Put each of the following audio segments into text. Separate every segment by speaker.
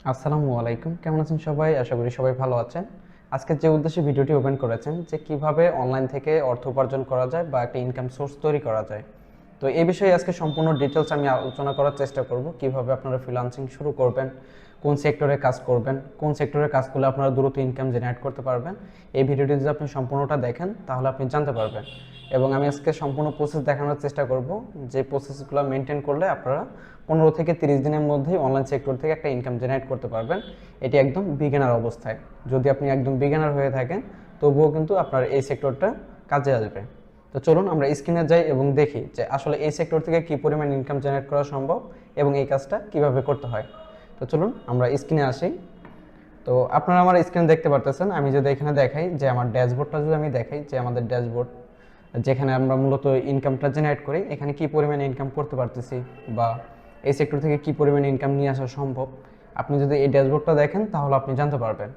Speaker 1: আসসালামু আলাইকুম, কেমন আছেন সবাই? আশা করি সবাই ভালো আছেন। আজকে যে উদ্দেশ্যে ভিডিওটি ওপেন করেছেন যে কিভাবে অনলাইন থেকে অর্থ উপার্জন করা যায় বা একটা ইনকাম সোর্স তৈরি করা যায়। তো এই বিষয়ে আজকে সম্পূর্ণ ডিটেলস আমি আলোচনা করার চেষ্টা করব। কিভাবে আপনারা ফ্রিল্যান্সিং শুরু করবেন, কোন সেক্টরে কাজ করবেন, কোন সেক্টরে কাজ করলে আপনারা দ্রুত ইনকাম জেনারেট করতে পারবেন। এই ভিডিওটি যদি আপনি সম্পূর্ণটা দেখেন তাহলে আপনি জানতে পারবেন। এবং আমি আজকে সম্পূর্ণ প্রসেস দেখানোর চেষ্টা করব, যে প্রসেসগুলো মেনটেন করলে আপনারা 15 থেকে 30 দিনের মধ্যেই অনলাইন সেক্টর থেকে একটা ইনকাম জেনারেট করতে পারবেন। এটি একদম বিগিনার অবস্থায়। যদি আপনি একদম বিগিনার হয়ে থাকেন তবুও কিন্তু আপনার এই সেক্টরটা কাজে আসবে। তো চলুন আমরা স্ক্রিনে যাই এবং দেখি যে আসলে এই সেক্টর থেকে কী পরিমাণ ইনকাম জেনারেট করা সম্ভব এবং এই কাজটা কিভাবে করতে হয়। তো চলুন আমরা স্ক্রিনে আসি। তো আপনারা আমার স্ক্রিনে দেখতে পারতেছেন, আমি যদি এখানে দেখাই যে আমার ড্যাশবোর্ডটা যদি আমি দেখাই যে আমাদের ড্যাশবোর্ড যেখানে আমরা মূলত ইনকামটা জেনারেট করি, এখানে কী পরিমাণে ইনকাম করতে পারতেছি বা এই সেক্টর থেকে কী পরিমাণে ইনকাম নিয়ে আসা সম্ভব, আপনি যদি এই ড্যাশবোর্ডটা দেখেন তাহলে আপনি জানতে পারবেন।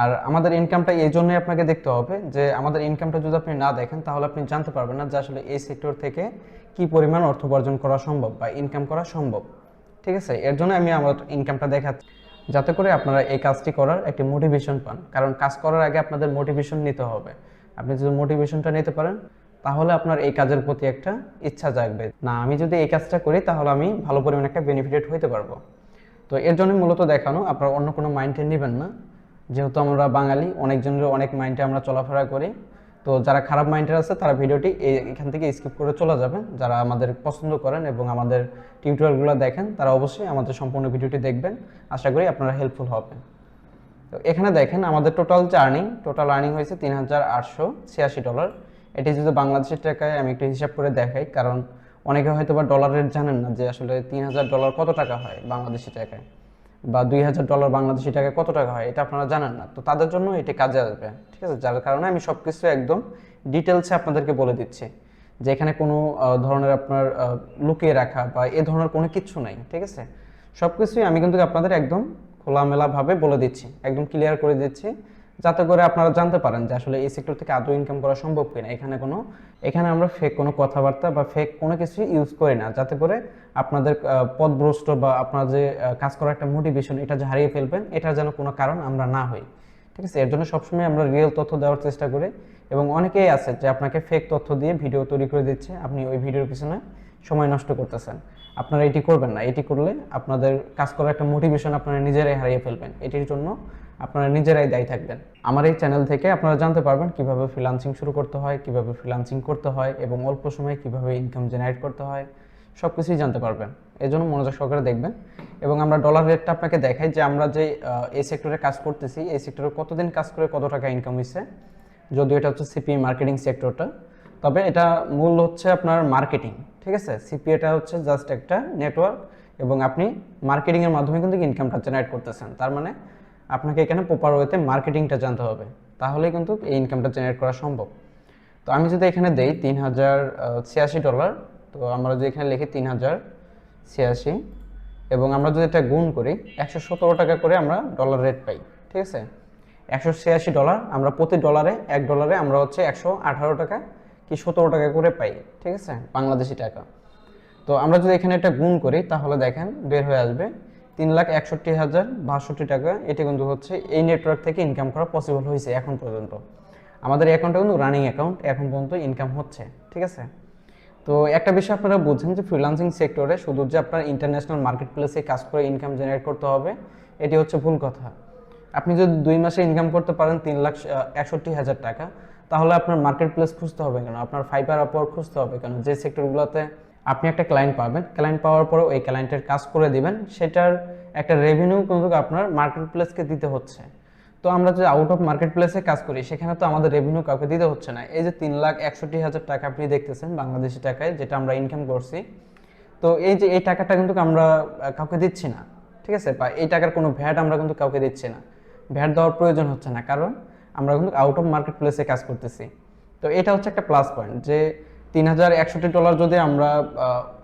Speaker 1: আর আমাদের ইনকামটা এই জন্যই আপনাকে দেখতে হবে যে আমাদের ইনকামটা যদি আপনি না দেখেন তাহলে আপনি জানতে পারবেন না যে আসলে এই সেক্টর থেকে কী পরিমাণ অর্থ উপার্জন করা সম্ভব বা ইনকাম করা সম্ভব। ঠিক আছে, এর জন্য আমি আমার ইনকামটা দেখাচ্ছি, যাতে করে আপনারা এই কাজটি করার একটি মোটিভেশন পান। কারণ কাজ করার আগে আপনাদের মোটিভেশন নিতে হবে। আপনি যদি মোটিভেশনটা নিতে পারেন তাহলে আপনার এই কাজের প্রতি একটা ইচ্ছা জাগবে, না আমি যদি এই কাজটা করি তাহলে আমি ভালো পরিমাণে একটা বেনিফিটেড হইতে পারবো। তো এর জন্য মূলত দেখানো, আপনারা অন্য কোনো মাইন্ডে নেবেন না। যেহেতু আমরা বাঙালি, অনেকজনের অনেক মাইন্ডে আমরা চলাফেরা করি। তো যারা খারাপ মাইন্ডের আছে তারা ভিডিওটি এখান থেকে স্কিপ করে চলে যাবেন। যারা আমাদের পছন্দ করেন এবং আমাদের টিউটোরিয়ালগুলো দেখেন তারা অবশ্যই আমাদের সম্পূর্ণ ভিডিওটি দেখবেন। আশা করি আপনারা হেল্পফুল হবেন। তো এখানে দেখেন আমাদের টোটাল আর্নিং হয়েছে $3,886। এটি যদি বাংলাদেশের টাকায় আমি একটু হিসাব করে দেখাই, কারণ অনেকে হয়তো বা ডলার রেট জানেন না যে আসলে $3,000 কত টাকা হয় বাংলাদেশি টাকায়, বা $2,000 বাংলাদেশি টাকায় কত টাকা হয় এটা আপনারা জানেন না। তো তাদের জন্য এটি কাজে আসবে। ঠিক আছে, যার কারণে আমি সব কিছু একদম ডিটেলসে আপনাদেরকে বলে দিচ্ছি যে এখানে কোনো ধরনের আপনার লুকিয়ে রাখা বা এ ধরনের কোনো কিছু নাই। ঠিক আছে, সব কিছুই আমি কিন্তু আপনাদের একদম খোলামেলাভাবে বলে দিচ্ছি, একদম ক্লিয়ার করে দিচ্ছি, যাতে করে আপনারা জানতে পারেন যে আসলে এই সেক্টর থেকে আদৌ ইনকাম করা সম্ভব কিনা। এখানে আমরা ফেক কোনো কথাবার্তা বা ফেক কোনো কিছু ইউজ করি না, যাতে করে আপনাদের পথভ্রষ্ট বা আপনার যে কাজ করার একটা মোটিভেশন এটা যে হারিয়ে ফেলবেন, এটার যেন কোনো কারণ আমরা না হই। ঠিক আছে, এর জন্য সবসময় আমরা রিয়েল তথ্য দেওয়ার চেষ্টা করি। এবং অনেকেই আছে যে আপনাকে ফেক তথ্য দিয়ে ভিডিও তৈরি করে দিচ্ছে, আপনি ওই ভিডিওর পিছনে সময় নষ্ট করতেছেন। আপনারা এটি করবেন না, এটি করলে আপনাদের কাজ করার একটা মোটিভেশন আপনারা নিজেরাই হারিয়ে ফেলবেন। এটির জন্য আপনারা নিজেরাই দায়ী থাকবেন। আমার এই চ্যানেল থেকে আপনারা জানতে পারবেন কিভাবে ফ্রিল্যান্সিং শুরু করতে হয়, কিভাবে ফ্রিল্যান্সিং করতে হয় এবং অল্প সময়ে কিভাবে ইনকাম জেনারেট করতে হয়, সব কিছুই জানতে পারবেন। এই জন্য মনোযোগ সহকারে দেখবেন। এবং আমরা ডলার রেটটা আপনাকে দেখাই যে আমরা যে এই সেক্টরে কাজ করতেছি, এই সেক্টরে কতদিন কাজ করে কত টাকা ইনকাম হয়েছে। যদিও এটা হচ্ছে সিপি মার্কেটিং সেক্টরটা, তবে এটা মূল হচ্ছে আপনার মার্কেটিং। ঠিক আছে, সিপি এটা হচ্ছে জাস্ট একটা নেটওয়ার্ক এবং আপনি মার্কেটিংয়ের মাধ্যমে কিন্তু ইনকামটা জেনারেট করতেছেন। তার মানে আপনাকে এখানে প্রপার ওয়েতে মার্কেটিংটা জানতে হবে, তাহলেই কিন্তু এই ইনকামটা জেনারেট করা সম্ভব। তো আমি যদি এখানে দেই $3,086, তো আমরা যদি এখানে লিখি 3,086 এবং আমরা যদি এটা গুণ করি 117 টাকা করে আমরা ডলার রেট পাই। ঠিক আছে, $186 আমরা প্রতি ডলারে, $1 আমরা হচ্ছে 118 টাকা কি 17 টাকা করে পাই। ঠিক আছে, বাংলাদেশি টাকা। তো আমরা যদি এখানে এটা গুণ করি তাহলে দেখেন বের হয়ে আসবে 3,61,062 টাকা। এটি কিন্তু হচ্ছে এই নেটওয়ার্ক থেকে ইনকাম করা পসিবল হয়েছে এখন পর্যন্ত। আমাদের এই অ্যাকাউন্টটা কিন্তু রানিং অ্যাকাউন্ট, এখন পর্যন্ত ইনকাম হচ্ছে। ঠিক আছে, তো একটা বিষয় আপনারা বুঝছেন যে ফ্রিল্যান্সিং সেক্টরে শুধু যে আপনার ইন্টারন্যাশনাল মার্কেট প্লেসে কাজ করে ইনকাম জেনারেট করতে হবে, এটি হচ্ছে ভুল কথা। আপনি যদি 2 মাসে ইনকাম করতে পারেন 3,61,000 টাকা, তাহলে আপনার মার্কেট প্লেস খুঁজতে হবে কেন, আপনার ফাইবার আপওয়ার্ক খুঁজতে হবে কেন? যে সেক্টরগুলোতে আপনি একটা ক্লায়েন্ট পাবেন, ক্লায়েন্ট পাওয়ার পরে ওই ক্লায়েন্টের কাজ করে দিবেন, সেটার একটা রেভিনিউ কিন্তু আপনার মার্কেট প্লেসকে দিতে হচ্ছে। তো আমরা যে আউট অফ মার্কেট প্লেসে কাজ করি সেখানে তো আমাদের রেভিনিউ কাউকে দিতে হচ্ছে না। এই যে 3,61,000 টাকা আপনি দেখতেছেন বাংলাদেশি টাকায় যেটা আমরা ইনকাম করছি, তো এই যে এই টাকাটা কিন্তু আমরা কাউকে দিচ্ছি না। ঠিক আছে, বা এই টাকার কোনো ভ্যাট আমরা কিন্তু কাউকে দিচ্ছি না, ভ্যাট দেওয়ার প্রয়োজন হচ্ছে না, কারণ আমরা কিন্তু আউট অফ মার্কেট প্লেসে কাজ করতেছি। তো এটা হচ্ছে একটা প্লাস পয়েন্ট যে $3,061 যদি আমরা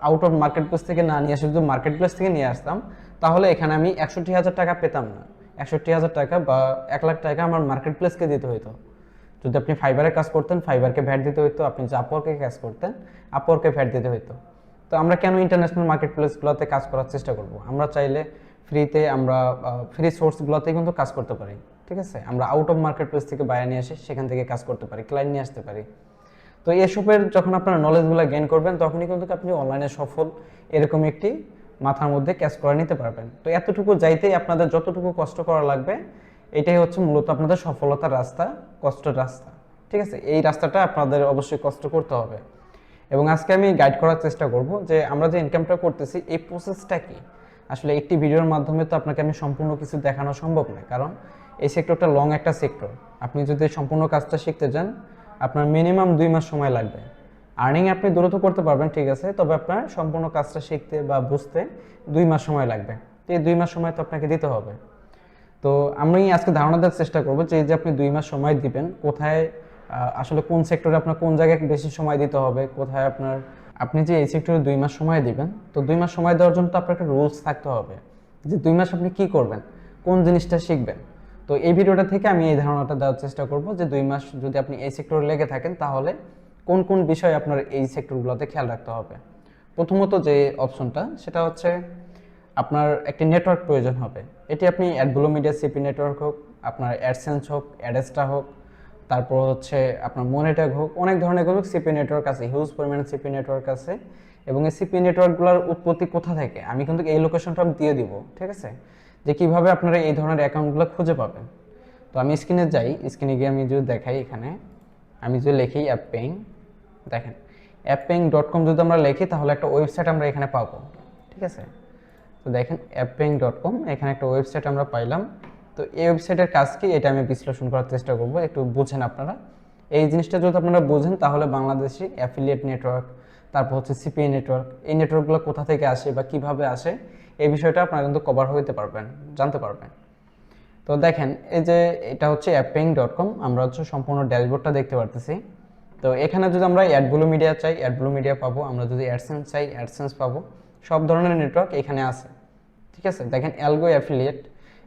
Speaker 1: আউট অফ মার্কেট প্লেস থেকে না নিয়ে আসি, যদি মার্কেট প্লেস থেকে নিয়ে আসতাম তাহলে এখানে আমি 61,000 টাকা পেতাম না। 61,000 টাকা বা 1,00,000 টাকা আমার মার্কেট প্লেসকে দিতে হইতো। যদি আপনি ফাইবারে কাজ করতেন ফাইবারকে ভ্যাট দিতে হইতো, আপনি যে আপওয়ার্কে কাজ করতেন আপওয়ার্কে ভ্যাট দিতে হইতো। তো আমরা কেন ইন্টারন্যাশনাল মার্কেট প্লেসগুলোতে কাজ করার চেষ্টা করব? আমরা চাইলে ফ্রিতে আমরা ফ্রি সোর্সগুলোতেই কিন্তু কাজ করতে পারি। ঠিক আছে, আমরা আউট অফ মার্কেট প্লেস থেকে বাইরে নিয়ে এসে সেখান থেকে কাজ করতে পারি, ক্লায়েন্ট নিয়ে আসতে পারি। তো এসবের যখন আপনারা নলেজগুলো গেইন করবেন তখনই কিন্তু আপনি অনলাইনে সফল এরকম একটি মাথার মধ্যে ক্যাচ করে নিতে পারবেন। তো এতটুকু যাইতেই আপনাদের যতটুকু কষ্ট করা লাগবে, এটাই হচ্ছে মূলত আপনাদের সফলতার রাস্তা, কষ্টের রাস্তা। ঠিক আছে, এই রাস্তাটা আপনাদের অবশ্যই কষ্ট করতে হবে। এবং আজকে আমি গাইড করার চেষ্টা করব যে আমরা যে ইনকামটা করতেছি এই প্রসেসটা কি। আসলে একটি ভিডিওর মাধ্যমে তো আপনাকে আমি সম্পূর্ণ কিছু দেখানো সম্ভব নয়, কারণ এই সেক্টরটা লং একটা সেক্টর। আপনি যদি সম্পূর্ণ কাজটা শিখতে যান আপনার মিনিমাম 2 মাস সময় লাগবে। আর্নিং আপনি দ্রুত করতে পারবেন, ঠিক আছে, তবে আপনার সম্পূর্ণ কাজটা শিখতে বা বুঝতে 2 মাস সময় লাগবে। তো এই 2 মাস সময় তো আপনাকে দিতে হবে। তো আমি আজকে ধারণা দেওয়ার চেষ্টা করবো যে এই যে আপনি 2 মাস সময় দিবেন, কোথায় আসলে কোন সেক্টরে আপনার কোন জায়গায় বেশি সময় দিতে হবে, কোথায় আপনার আপনি যে এই সেক্টরে 2 মাস সময় দিবেন, তো 2 মাস সময় দেওয়ার জন্য তো আপনার একটা রুলস থাকতে হবে যে 2 মাস আপনি কি করবেন, কোন জিনিসটা শিখবেন। তো এই ভিডিওটা থেকে আমি এই ধারণাটা দেওয়ার চেষ্টা করব যে 2 মাস যদি আপনি এই সেক্টরে লেগে থাকেন তাহলে কোন কোন বিষয় আপনার এই সেক্টরগুলোতে খেয়াল রাখতে হবে। প্রথমত যে অপশনটা সেটা হচ্ছে আপনার একটি নেটওয়ার্ক প্রয়োজন হবে। এটি আপনি অ্যাডব্লু মিডিয়া সিপি নেটওয়ার্ক হোক, আপনার অ্যাডসেন্স হোক, অ্যাডেস্টা হোক, তারপর হচ্ছে আপনার মনিট্যাগ হোক, অনেক ধরনের কোনো সিপি নেটওয়ার্ক আছে, হিউজ পরিমাণে সিপি নেটওয়ার্ক আছে। এবং এই সিপি নেটওয়ার্কগুলোর উৎপত্তি কোথা থেকে আমি কিন্তু এই লোকেশনটা দিয়ে দিব, ঠিক আছে, যে কিভাবে আপনারা এই ধরনের অ্যাকাউন্টগুলো খুঁজে পাবেন। তো আমি স্ক্রিনে যাই, স্ক্রিনে গিয়ে আমি যদি দেখাই, এখানে আমি যদি লিখি অ্যাপপেইং, দেখেন appaying.com যদি আমরা লিখি তাহলে একটা ওয়েবসাইট আমরা এখানে পাবো। ঠিক আছে, তো দেখেন appaying.com, এখানে একটা ওয়েবসাইট আমরা পাইলাম। তো এই ওয়েবসাইটের কাজ কি এটা আমি বিশ্লেষণ করার চেষ্টা করব, একটু বুঝেন আপনারা। এই জিনিসটা যদি আপনারা বুঝেন তাহলে বাংলাদেশি অ্যাফিলিয়েট নেটওয়ার্ক, তারপর হচ্ছে সিপিএ নেটওয়ার্ক, এই নেটওয়ার্কগুলো কোথা থেকে আসে বা কিভাবে আসে এই বিষয়টা আপনারা কিন্তু কভার হতে পারবেন, জানতে পারবেন। তো দেখেন এই যে এটা হচ্ছে appaying.com, আমরা হচ্ছে সম্পূর্ণ ড্যাশবোর্ডটা দেখতে পারতেছি। তো এখানে যদি আমরা অ্যাডব্লু মিডিয়া চাই অ্যাডব্লু মিডিয়া পাবো, আমরা যদি অ্যাডসেন্স চাই অ্যাডসেন্স পাবো, সব ধরনের নেটওয়ার্ক এখানে আছে। ঠিক আছে, দেখেন অ্যালগো অ্যাফিলিয়েট,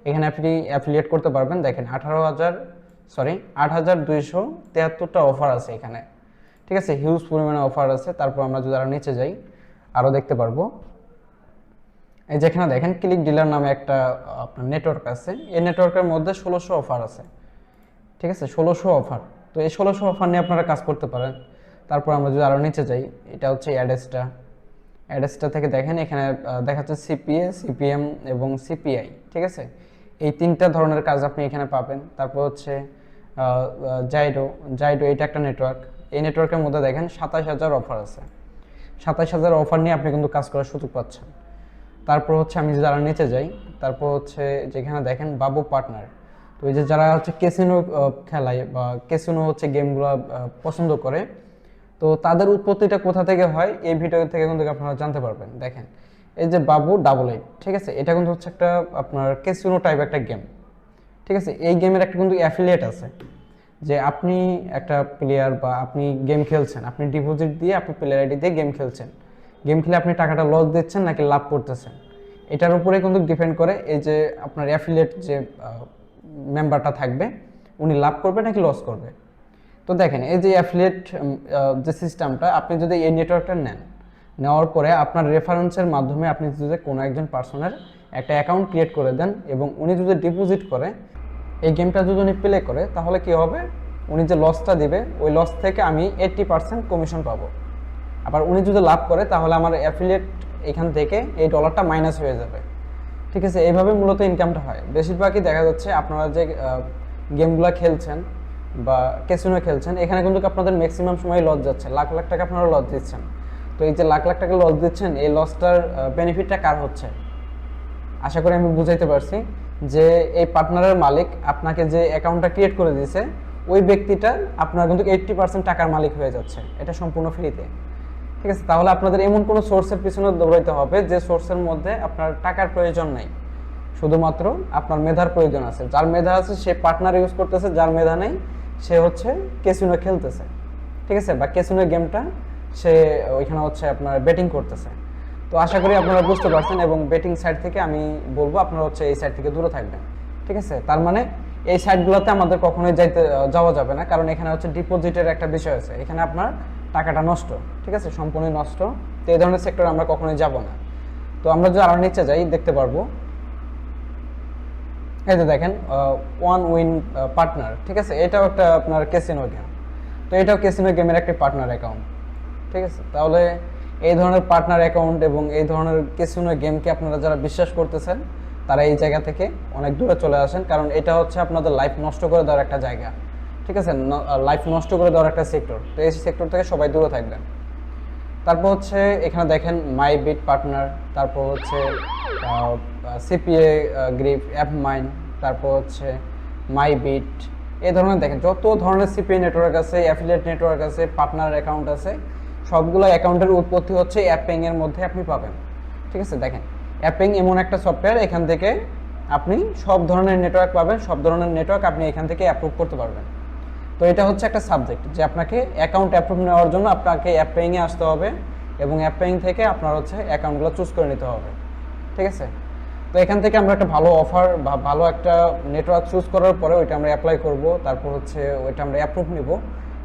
Speaker 1: এখানে আপনি অ্যাফিলিয়েট করতে পারবেন। দেখেন 8,273টা অফার আছে এখানে। ঠিক আছে, হিউজ পরিমাণে অফার আছে। তারপর আমরা যদি আরও নিচে যাই আরও দেখতে পারবো, এই যেখানে দেখেন ক্লিক ডিলার নামে একটা আপনার নেটওয়ার্ক আছে, এই নেটওয়ার্কের মধ্যে 1600 অফার আছে। ঠিক আছে, 1600 অফার। তো এই 1600 অফার নিয়ে আপনারা কাজ করতে পারেন। তারপর আমরা যদি আরও নিচে যাই, এটা হচ্ছে অ্যাডেসটা থেকে দেখেন এখানে দেখাচ্ছে সিপিএ, সিপিএম এবং সিপিআই। ঠিক আছে, এই 3টা ধরনের কাজ আপনি এখানে পাবেন। তারপর হচ্ছে জাইডো, এটা একটা নেটওয়ার্ক। এই নেটওয়ার্কের মধ্যে দেখেন 27,000 অফার আছে। 27,000 অফার নিয়ে আপনি কিন্তু কাজ করার সুযোগ পাচ্ছেন। তারপর হচ্ছে আমি যদি আরও নিচে যাই, তারপর হচ্ছে যেখানে দেখেন বাবু পার্টনার, তো এই যে যারা হচ্ছে ক্যাসিনো খেলায় বা ক্যাসিনো হচ্ছে গেমগুলো পছন্দ করে, তো তাদের উৎপত্তিটা কোথা থেকে হয় এই ভিডিও থেকে কিন্তু আপনারা জানতে পারবেন। দেখেন এই যে বাবু 88, ঠিক আছে, এটা কিন্তু হচ্ছে একটা আপনার ক্যাসিনো টাইপ একটা গেম। ঠিক আছে, এই গেমের একটা কিন্তু অ্যাফিলিয়েট আছে, যে আপনি একটা প্লেয়ার বা আপনি গেম খেলছেন, আপনি ডিপোজিট দিয়ে আপনি প্লেয়ার আইডি দিয়ে গেম খেলছেন, গেম খেলে আপনি টাকাটা লস দিচ্ছেন নাকি লাভ করতেছেন, এটার উপরে কিন্তু ডিপেন্ড করে এই যে আপনার অ্যাফিলিয়েট যে মেম্বারটা থাকবে উনি লাভ করবে নাকি লস করবে। তো দেখেন এই যে অ্যাফিলিয়েট যে সিস্টেমটা, আপনি যদি এই নেটওয়ার্কটা নেওয়ার পরে আপনার রেফারেন্সের মাধ্যমে আপনি যদি কোনো একজন পার্সনের একটা অ্যাকাউন্ট ক্রিয়েট করে দেন এবং উনি যদি ডিপোজিট করে, এই গেমটা যদি উনি প্লে করে, তাহলে কি হবে, উনি যে লসটা দিবে ওই লস থেকে আমি 80% কমিশন পাবো। আবার উনি যদি লাভ করে তাহলে আমার অ্যাফিলিয়েট এখান থেকে এই ডলারটা মাইনাস হয়ে যাবে। ঠিক আছে, এইভাবে মূলত ইনকামটা হয়। বেশিরভাগই দেখা যাচ্ছে আপনারা যে গেমগুলো খেলছেন বা ক্যাসিনো খেলছেন, এখানে কিন্তু আপনাদের ম্যাক্সিমাম সময় লস যাচ্ছে, লাখ লাখ টাকা আপনারা লস দিচ্ছেন। তো এই যে লাখ লাখ টাকা লস দিচ্ছেন, এই লসটার বেনিফিটটা কার হচ্ছে, আশা করি আমি বুঝাইতে পারছি। যে এই পার্টনারের মালিক আপনাকে যে অ্যাকাউন্টটা ক্রিয়েট করে দিয়েছে, ওই ব্যক্তিটা আপনার কিন্তু 80% টাকার মালিক হয়ে যাচ্ছে, এটা সম্পূর্ণ ফ্রিতে। ঠিক আছে, তাহলে আপনাদের এমন কোনো সোর্সের পিছনে দৌড়াইতে হবে যে সোর্সের মধ্যে আপনার টাকার প্রয়োজন নাই, শুধুমাত্র আপনার মেধার প্রয়োজন আছে। যার মেধা আছে সে পার্টনার ইউজ করতেছে, যার মেধা নেই সে হচ্ছে ক্যাসিনো খেলতেছে। ঠিক আছে, বা ক্যাসিনো গেমটা সে ওইখানে হচ্ছে আপনার বেটিং করতেছে। তো আশা করি আপনারা বুঝতে পারছেন, এবং বেটিং সাইট থেকে আমি বলবো আপনারা হচ্ছে এই সাইট থেকে দূরে থাকবেন। ঠিক আছে, তার মানে এই সাইটগুলোতে আমাদের কখনোই যাওয়া যাবে না, কারণ এখানে হচ্ছে ডিপোজিটের একটা বিষয় আছে, এখানে আপনার টাকাটা নষ্ট। ঠিক আছে, সম্পূর্ণ নষ্ট। তো এই ধরনের সেক্টরে আমরা কখনোই যাব না। তো আমরা যদি আরও নিচে যাই দেখতে পারবো এই যে দেখেন ওয়ান উইন পার্টনার, ঠিক আছে, এটাও একটা আপনার ক্যাসিনো গেম। তো এটাও ক্যাসিনো গেমের একটি পার্টনার অ্যাকাউন্ট, ঠিক আছে। তাহলে এই ধরনের পার্টনার অ্যাকাউন্ট এবং এই ধরনের ক্যাসিনো গেমকে আপনারা যারা বিশ্বাস করতেছেন তারা এই জায়গা থেকে অনেক দূরে চলে আসেন, কারণ এটা হচ্ছে আপনাদের লাইফ নষ্ট করে দেওয়ার একটা জায়গা, ঠিক আছে, লাইফ নষ্ট করে দেওয়ার একটা সেক্টর। তো এই সেক্টর থেকে সবাই দূরে থাকবেন। তারপর হচ্ছে এখানে দেখেন মাই বিট পার্টনার, তারপর হচ্ছে সিপিএ গ্রিপ, অ্যাপ মাইন, তারপর হচ্ছে মাই বিট, এই ধরনের দেখেন যত ধরনের সিপিএ নেটওয়ার্ক আছে, অ্যাফিলিয়েট নেটওয়ার্ক আছে, পার্টনার অ্যাকাউন্ট আছে, সবগুলো অ্যাকাউন্টের উৎপত্তি হচ্ছে অ্যাপিং এর মধ্যে আপনি পাবেন, ঠিক আছে। দেখেন অ্যাপিং এমন একটা সফটওয়্যার, এখান থেকে আপনি সব ধরনের নেটওয়ার্ক পাবেন, সব ধরনের নেটওয়ার্ক আপনি এখান থেকে অ্যাপ্রুভ করতে পারবেন। তো এটা হচ্ছে একটা সাবজেক্ট যে আপনাকে অ্যাকাউন্ট অ্যাপ্রুভ নেওয়ার জন্য আপনাকে অ্যাপেইংয়ে আসতে হবে এবং অ্যাপেইং থেকে আপনার হচ্ছে অ্যাকাউন্টগুলো চুজ করে নিতে হবে, ঠিক আছে। তো এখান থেকে আমরা একটা ভালো অফার বা ভালো একটা নেটওয়ার্ক চুজ করার পরে ওইটা আমরা অ্যাপ্লাই করব, তারপর হচ্ছে ওইটা আমরা অ্যাপ্রুভ নিব।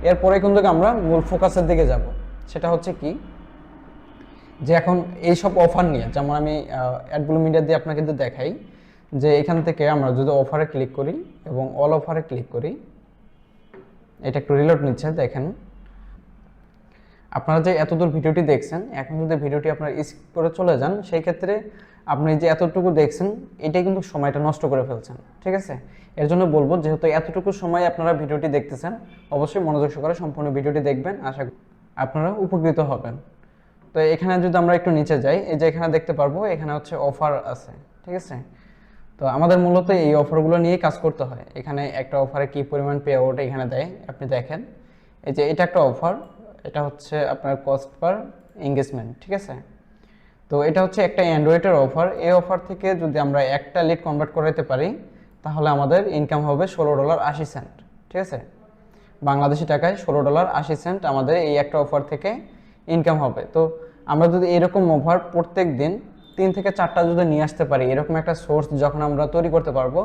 Speaker 1: এরপরে কিন্তু আমরা মূল ফোকাসের দিকে যাব, সেটা হচ্ছে কি যে এখন এইসব অফার নিয়ে, যেমন আমি অ্যাডব্লু মিডিয়া দিয়ে আপনাকে কিন্তু দেখাই যে এখান থেকে আমরা যদি অফারে ক্লিক করি এবং অল অফারে ক্লিক করি, এটা একটু রিলোড নিচ্ছে, দেখেন আপনারা যে এতদূর ভিডিওটি দেখছেন, এখন যদি ভিডিওটি আপনারা স্কিপ করে চলে যান, সেই ক্ষেত্রে আপনি যে এতটুকু দেখছেন এটাই কিন্তু সময়টা নষ্ট করে ফেলছেন, ঠিক আছে। এর জন্য বলবো, যেহেতু এতটুকু সময় আপনারা ভিডিওটি দেখতেছেন, অবশ্যই মনোযোগ সহকারে সম্পূর্ণ ভিডিওটি দেখবেন, আশা করি আপনারা উপকৃত হবেন। তো এখানে যদি আমরা একটু নিচে যাই, এই যে এখানে দেখতে পারবো এখানে হচ্ছে অফার আছে, ঠিক আছে। তো আমাদের মূলত এই অফারগুলো নিয়েই কাজ করতে হয়। এখানে একটা অফারে কি পরিমাণ পে আউট এখানে দেয়, আপনি দেখেন এই যে এটা একটা অফার, এটা হচ্ছে আপনার কস্ট পার এঙ্গেজমেন্ট, ঠিক আছে। তো এটা হচ্ছে একটা অ্যান্ড্রয়েডের অফার। এই অফার থেকে যদি আমরা একটা লিড কনভার্ট করাতে পারি তাহলে আমাদের ইনকাম হবে $16.80, ঠিক আছে। বাংলাদেশি টাকায় $16.80 আমাদের এই একটা অফার থেকে ইনকাম হবে। তো আমরা যদি এরকম অফার প্রত্যেক দিন 3 থেকে 4টা যদি নিয়ে আসতে পারি, এরকম একটা সোর্স যখন আমরা তৈরি করতে পারবো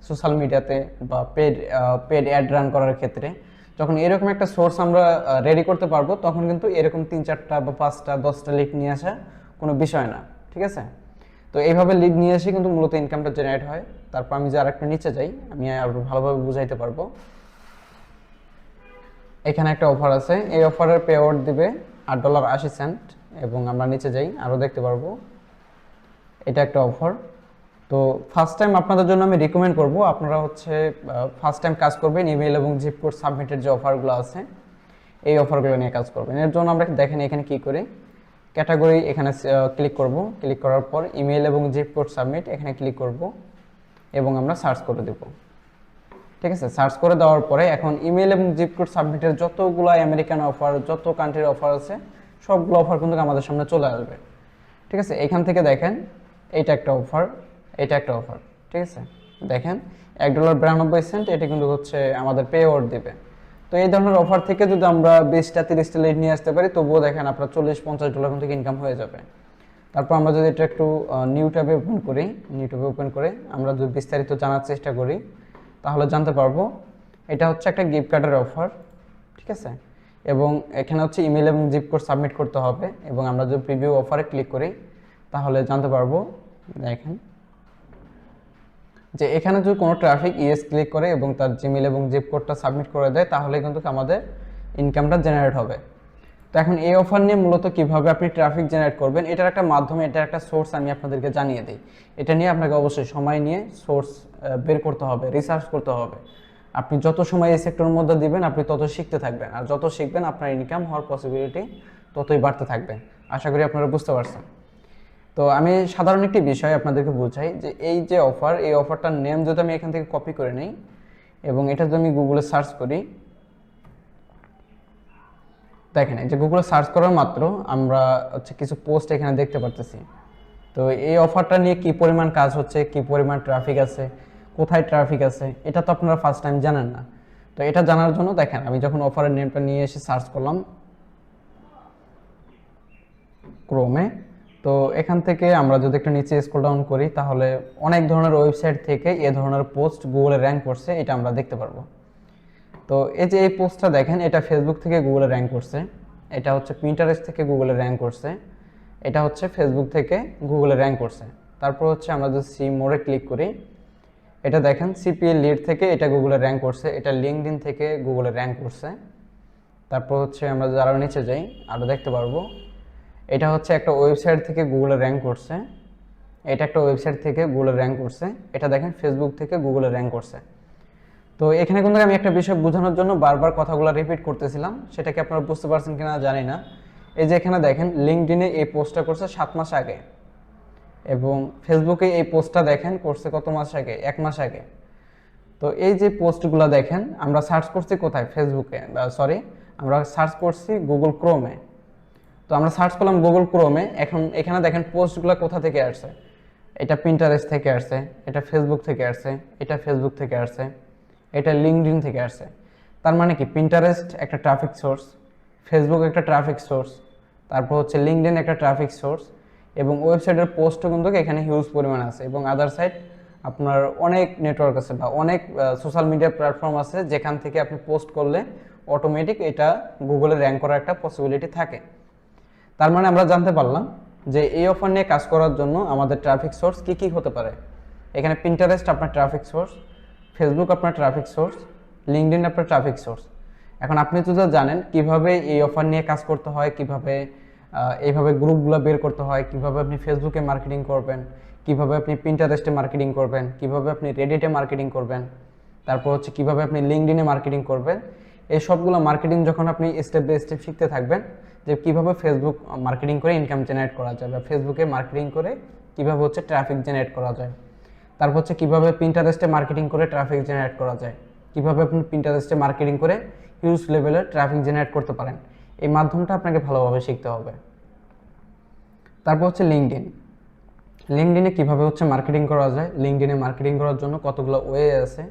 Speaker 1: সোশ্যাল মিডিয়াতে বা পেড অ্যাড রান করার ক্ষেত্রে, যখন এরকম একটা সোর্স আমরা রেডি করতে পারবো, তখন কিন্তু এরকম 3-4টা বা 5টা 10টা লিড নিয়ে আসা কোনো বিষয় না, ঠিক আছে। তো এইভাবে লিড নিয়ে এসে কিন্তু মূলত ইনকামটা জেনারেট হয়। তারপর আমি যে আরেকটা নিচে যাই, আমি আরো ভালোভাবে বুঝাইতে পারবো। এখানে একটা অফার আছে, এই অফারের পে আউট দিবে $8.80 এবং আমরা নিচে যাই আরও দেখতে পারবো এটা একটা অফার। তো ফার্স্ট টাইম আপনাদের জন্য আমি রিকমেন্ড করব, আপনারা হচ্ছে ফার্স্ট টাইম কাজ করবেন ইমেল এবং জিপ কোড সাবমিটের যে অফারগুলো আছে এই অফারগুলো নিয়ে কাজ করবেন। এর জন্য আমরা দেখেন এখানে কি করি, ক্যাটাগরি এখানে ক্লিক করব, ক্লিক করার পর ইমেল এবং জিপ কোড সাবমিট এখানে ক্লিক করব এবং আমরা সার্চ করে দেব, ঠিক আছে। সার্চ করে দেওয়ার পরে এখন ইমেল এবং জিপ কোড সাবমিটের যতগুলো আমেরিকান অফার, যত কান্ট্রির অফার আছে সবগুলো অফার কিন্তু আমাদের সামনে চলে আসবে, ঠিক আছে। এখান থেকে দেখেন এইটা একটা অফার, এটা একটা অফার, ঠিক আছে। দেখেন $1.92, এটা কিন্তু হচ্ছে আমাদের পে আউট দিবে। তো এই ধরনের অফার থেকে যদি আমরা 20টা 30টা লিড নিয়ে আসতে পারি, তবুও দেখেন আপনার $40-50 কিন্তু ইনকাম হয়ে যাবে। তারপর আমরা যদি এটা একটু নিউ ট্যাবে ওপেন করি, নিউ ট্যাবে ওপেন করে আমরা যদি বিস্তারিত জানার চেষ্টা করি তাহলে জানতে পারবো এটা হচ্ছে একটা গিফট কার্ডের অফার, ঠিক আছে। এবং এখানে হচ্ছে ইমেল এবং জিপ কোড সাবমিট করতে হবে এবং আমরা যদি প্রিভিউ অফারে ক্লিক করি তাহলে জানতে পারবো, দেখেন যে এখানে যদি কোনো ট্রাফিক ইয়েস ক্লিক করে এবং তার জিমেল এবং জিপ কোডটা সাবমিট করে দেয় তাহলে কিন্তু আমাদের ইনকামটা জেনারেট হবে। তো এখন এই অফার নিয়ে মূলত কিভাবে আপনি ট্রাফিক জেনারেট করবেন, এটার একটা মাধ্যমে, এটার একটা সোর্স আমি আপনাদেরকে জানিয়ে দিই। এটা নিয়ে আপনাকে অবশ্যই সময় নিয়ে সোর্স বের করতে হবে, রিসার্চ করতে হবে। আপনি যত সময় এই সেক্টরের মধ্যে দিবেন আপনি তত শিখতে থাকবেন, আর যত শিখবেন আপনার ইনকাম হওয়ার পসিবিলিটি ততই বাড়তে থাকবে। আশা করি আপনারা বুঝতে পারছেন। তো আমি সাধারণ একটি বিষয় আপনাদেরকে বোঝাই যে এই যে অফার, এই অফারটার নেম যদি আমি এখান থেকে কপি করে নিই এবং এটা যদি আমি গুগলে সার্চ করি, দেখেন এই যে গুগলে সার্চ করার মাত্র আমরা হচ্ছে কিছু পোস্ট এখানে দেখতে পারতেছি। তো এই অফারটা নিয়ে কি পরিমাণ কাজ হচ্ছে, কি পরিমাণ ট্রাফিক আছে, কোথায় ট্রাফিক আছে, এটা তো আপনারা ফার্স্ট টাইম জানেন না। তো এটা জানার জন্য দেখেন আমি যখন অফারের নেমটা নিয়ে এসে সার্চ করলাম ক্রোমে, তো এখান থেকে আমরা যদি একটু নিচে স্ক্রল ডাউন করি তাহলে অনেক ধরনের ওয়েবসাইট থেকে এ ধরনের পোস্ট গুগলে র্যাঙ্ক করছে, এটা আমরা দেখতে পারবো। তো এই যে এই পোস্টটা দেখেন, এটা ফেসবুক থেকে গুগলে র্যাঙ্ক করছে, এটা হচ্ছে পিন্টারেস্ট থেকে গুগলে র্যাঙ্ক করছে, এটা হচ্ছে ফেসবুক থেকে গুগলে র্যাঙ্ক করছে। তারপর হচ্ছে আমরা যদি সি মোরে ক্লিক করি, এটা দেখেন সিপিএ লিড থেকে এটা গুগলে র্যাঙ্ক করছে, এটা লিঙ্কডইন থেকে গুগলে র্যাঙ্ক করছে। তারপর হচ্ছে আমরা যারা নিচে যাই আরও দেখতে পারবো, এটা হচ্ছে একটা ওয়েবসাইট থেকে গুগলে র্যাঙ্ক করছে, এটা একটা ওয়েবসাইট থেকে গুগলে র্যাঙ্ক করছে, এটা দেখেন ফেসবুক থেকে গুগলে র্যাঙ্ক করছে। তো এখানে কিন্তু আমি একটা বিষয় বোঝানোর জন্য বারবার কথাগুলো রিপিট করতেছিলাম, সেটাকে আপনারা বুঝতে পারছেন কিনা জানি না। এই যে এখানে দেখেন লিঙ্কডইনে এই পোস্টটা করছে 7 মাস আগে, এবং ফেসবুকে এই পোস্টটা দেখেন করছে কত মাস আগে, 1 মাস আগে। তো এই যে পোস্টগুলো দেখেন আমরা সার্চ করছি কোথায়, ফেসবুকে, সরি আমরা সার্চ করছি গুগল ক্রোমে। তো আমরা সার্চ করলাম গুগল ক্রোমে, এখন এখানে দেখেন পোস্টগুলো কোথা থেকে আসছে, এটা পিন্টারেস্ট থেকে আসছে, এটা ফেসবুক থেকে আসছে, এটা ফেসবুক থেকে আসছে, এটা লিঙ্কডইন থেকে আসছে। তার মানে কি পিন্টারেস্ট একটা ট্রাফিক সোর্স, ফেসবুক একটা ট্রাফিক সোর্স, তারপর হচ্ছে লিঙ্কডইন একটা ট্রাফিক সোর্স, এবং ওয়েবসাইটের পোস্টও কিন্তু এখানে হিউজ পরিমাণ আছে, এবং আদার সাইড আপনার অনেক নেটওয়ার্ক আছে বা অনেক সোশ্যাল মিডিয়া প্ল্যাটফর্ম আছে যেখান থেকে আপনি পোস্ট করলে অটোমেটিক এটা গুগলে র্যাঙ্ক করার একটা পসিবিলিটি থাকে। তার মানে আমরা জানতে পারলাম যে এই অফার নিয়ে কাজ করার জন্য আমাদের ট্রাফিক সোর্স কী কী হতে পারে। এখানে পিন্টারেস্ট আপনার ট্রাফিক সোর্স, ফেসবুক আপনার ট্রাফিক সোর্স, লিঙ্কডইন আপনার ট্রাফিক সোর্স। এখন আপনি তো জানেন কিভাবে এই অফার নিয়ে কাজ করতে হয়, কিভাবে এইভাবে গ্রুপগুলো বের করতে হয়, কিভাবে আপনি ফেসবুকে মার্কেটিং করবেন, কিভাবে আপনি পিন্টারেস্টে মার্কেটিং করবেন, কিভাবে আপনি রেডিটে মার্কেটিং করবেন, তারপর হচ্ছে কিভাবে আপনি লিঙ্কডইনে মার্কেটিং করবেন। এই সবগুলো মার্কেটিং যখন আপনি স্টেপ বাই স্টেপ শিখতে থাকবেন যে কীভাবে ফেসবুক মার্কেটিং করে ইনকাম জেনারেট করা যায়, বা ফেসবুকে মার্কেটিং করে কীভাবে হচ্ছে ট্রাফিক জেনারেট করা যায়, তারপর হচ্ছে কীভাবে পিন্টারেস্টে মার্কেটিং করে ট্রাফিক জেনারেট করা যায়, কীভাবে আপনি পিন্টারেস্টে মার্কেটিং করে হিউজ লেভেলের ট্রাফিক জেনারেট করতে পারেন, এই মাধ্যমটা আপনাকে ভালোভাবে শিখতে হবে। তারপর হচ্ছে লিঙ্কডইন, লিঙ্কডইনে কীভাবে হচ্ছে মার্কেটিং করা যায়, লিঙ্কডইনে মার্কেটিং করার জন্য কতগুলো ওয়ে আছে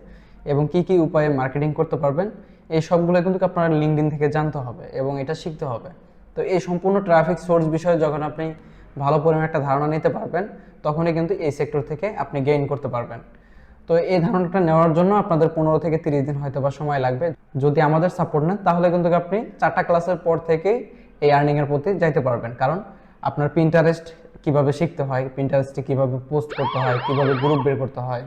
Speaker 1: এবং কী কী উপায়ে মার্কেটিং করতে পারবেন, এই সবগুলো কিন্তু আপনার লিঙ্কডইন থেকে জানতে হবে এবং এটা শিখতে হবে। তো এই সম্পূর্ণ ট্রাফিক সোর্স বিষয়ে যখন আপনি ভালো পরিমাণে একটা ধারণা নিতে পারবেন, তখনই কিন্তু এই সেক্টর থেকে আপনি গেইন করতে পারবেন। তো এই ধারণাটা নেওয়ার জন্য আপনাদের 15 থেকে 30 দিন হয়তো বা সময় লাগবে। যদি আমাদের সাপোর্ট নেন তাহলে কিন্তু আপনি 4টা ক্লাসের পর থেকেই এই আর্নিংয়ের প্রতি যাইতে পারবেন। কারণ আপনার পিন্টারেস্ট কিভাবে শিখতে হয়, পিন্টারেস্টে কিভাবে পোস্ট করতে হয়, কিভাবে গ্রুপ বের করতে হয়,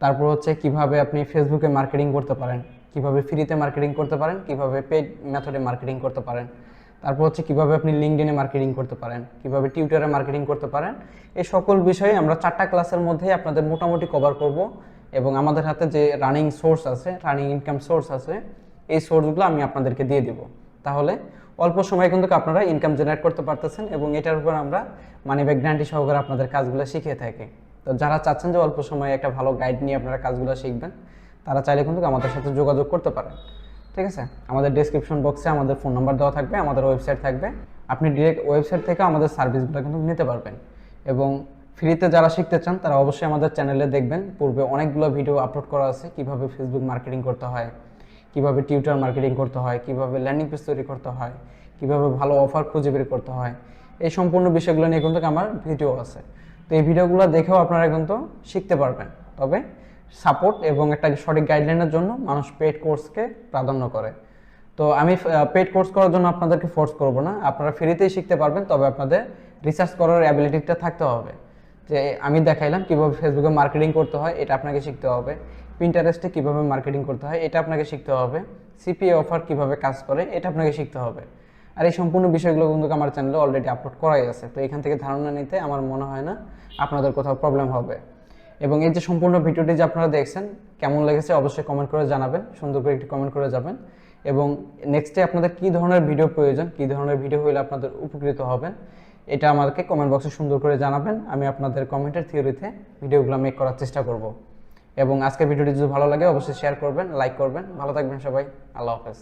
Speaker 1: তারপর হচ্ছে কিভাবে আপনি ফেসবুকে মার্কেটিং করতে পারেন, কিভাবে ফ্রিতে মার্কেটিং করতে পারেন, কিভাবে পেড মেথডে মার্কেটিং করতে পারেন, তারপর হচ্ছে কিভাবে আপনি লিঙ্কডইনে মার্কেটিং করতে পারেন, কিভাবে টিউটারে মার্কেটিং করতে পারেন, এই সকল বিষয়ে আমরা 4টা ক্লাসের মধ্যেই আপনাদের মোটামুটি কভার করব। এবং আমাদের হাতে যে রানিং সোর্স আছে, রানিং ইনকাম সোর্স আছে, এই সোর্সগুলো আমি আপনাদেরকে দিয়ে দিব। তাহলে অল্প সময়ে কিন্তু আপনারা ইনকাম জেনারেট করতে পারতেছেন, এবং এটার উপর আমরা মানি ব্যাক গ্যারান্টি সহকারে আপনাদের কাজগুলো শিখিয়ে থাকি। তো যারা চাচ্ছেন যে অল্প সময়ে একটা ভালো গাইড নিয়ে আপনারা কাজগুলো শিখবেন, তারা চাইলে কিন্তু আমাদের সাথে যোগাযোগ করতে পারেন। ঠিক আছে, আমাদের ডেসক্রিপশন বক্সে আমাদের ফোন নাম্বার দেওয়া থাকবে, আমাদের ওয়েবসাইট থাকবে, আপনি ডিরেক্ট ওয়েবসাইট থেকে আমাদের সার্ভিসগুলো কিন্তু নিতে পারবেন। এবং ফ্রিতে যারা শিখতে চান তারা অবশ্যই আমাদের চ্যানেলে দেখবেন, পূর্বে অনেকগুলো ভিডিও আপলোড করা আছে, কিভাবে ফেসবুক মার্কেটিং করতে হয়, কিভাবে টিউটার মার্কেটিং করতে হয়, কিভাবে ল্যান্ডিং পেজ তৈরি করতে হয়, কিভাবে ভালো অফার খুঁজে বের করতে হয়, এই সম্পূর্ণ বিষয়গুলো নিয়ে কিন্তু আমার ভিডিও আছে। তো এই ভিডিওগুলো দেখেও আপনারা কিন্তু শিখতে পারবেন। তবে সাপোর্ট এবং একটা সঠিক গাইডলাইনের জন্য মানুষ পেড কোর্সকে প্রাধান্য করে। তো আমি পেড কোর্স করার জন্য আপনাদেরকে ফোর্স করব না, আপনারা ফ্রিতেই শিখতে পারবেন। তবে আপনাদের রিসার্চ করার অ্যাবিলিটিটা থাকতে হবে, যে আমি দেখাইলাম কীভাবে ফেসবুকে মার্কেটিং করতে হয়, এটা আপনাকে শিখতে হবে। পিন্টারেস্টে কীভাবে মার্কেটিং করতে হয়, এটা আপনাকে শিখতে হবে। সিপিএ অফার কীভাবে কাজ করে, এটা আপনাকে শিখতে হবে। আর এই সম্পূর্ণ বিষয়গুলো কিন্তু আমার চ্যানেলে অলরেডি আপলোড করাই আছে। তো এখান থেকে ধারণা নিতে আমার মনে হয় না আপনাদের কোথাও প্রবলেম হবে। এবং এই যে সম্পূর্ণ ভিডিওটি যে আপনারা দেখছেন, কেমন লেগেছে অবশ্যই কমেন্ট করে জানাবেন, সুন্দর করে একটি কমেন্ট করে যাবেন। এবং নেক্সটে আপনাদের কী ধরনের ভিডিও প্রয়োজন, কী ধরনের ভিডিও হলে আপনাদের উপকৃত হবেন, এটা আমাদেরকে কমেন্ট বক্সে সুন্দর করে জানাবেন। আমি আপনাদের কমেন্টের থিওরিতে ভিডিওগুলো মেক করার চেষ্টা করব। এবং আজকের ভিডিওটি যদি ভালো লাগে অবশ্যই শেয়ার করবেন, লাইক করবেন। ভালো থাকবেন সবাই, আল্লাহ হাফেজ।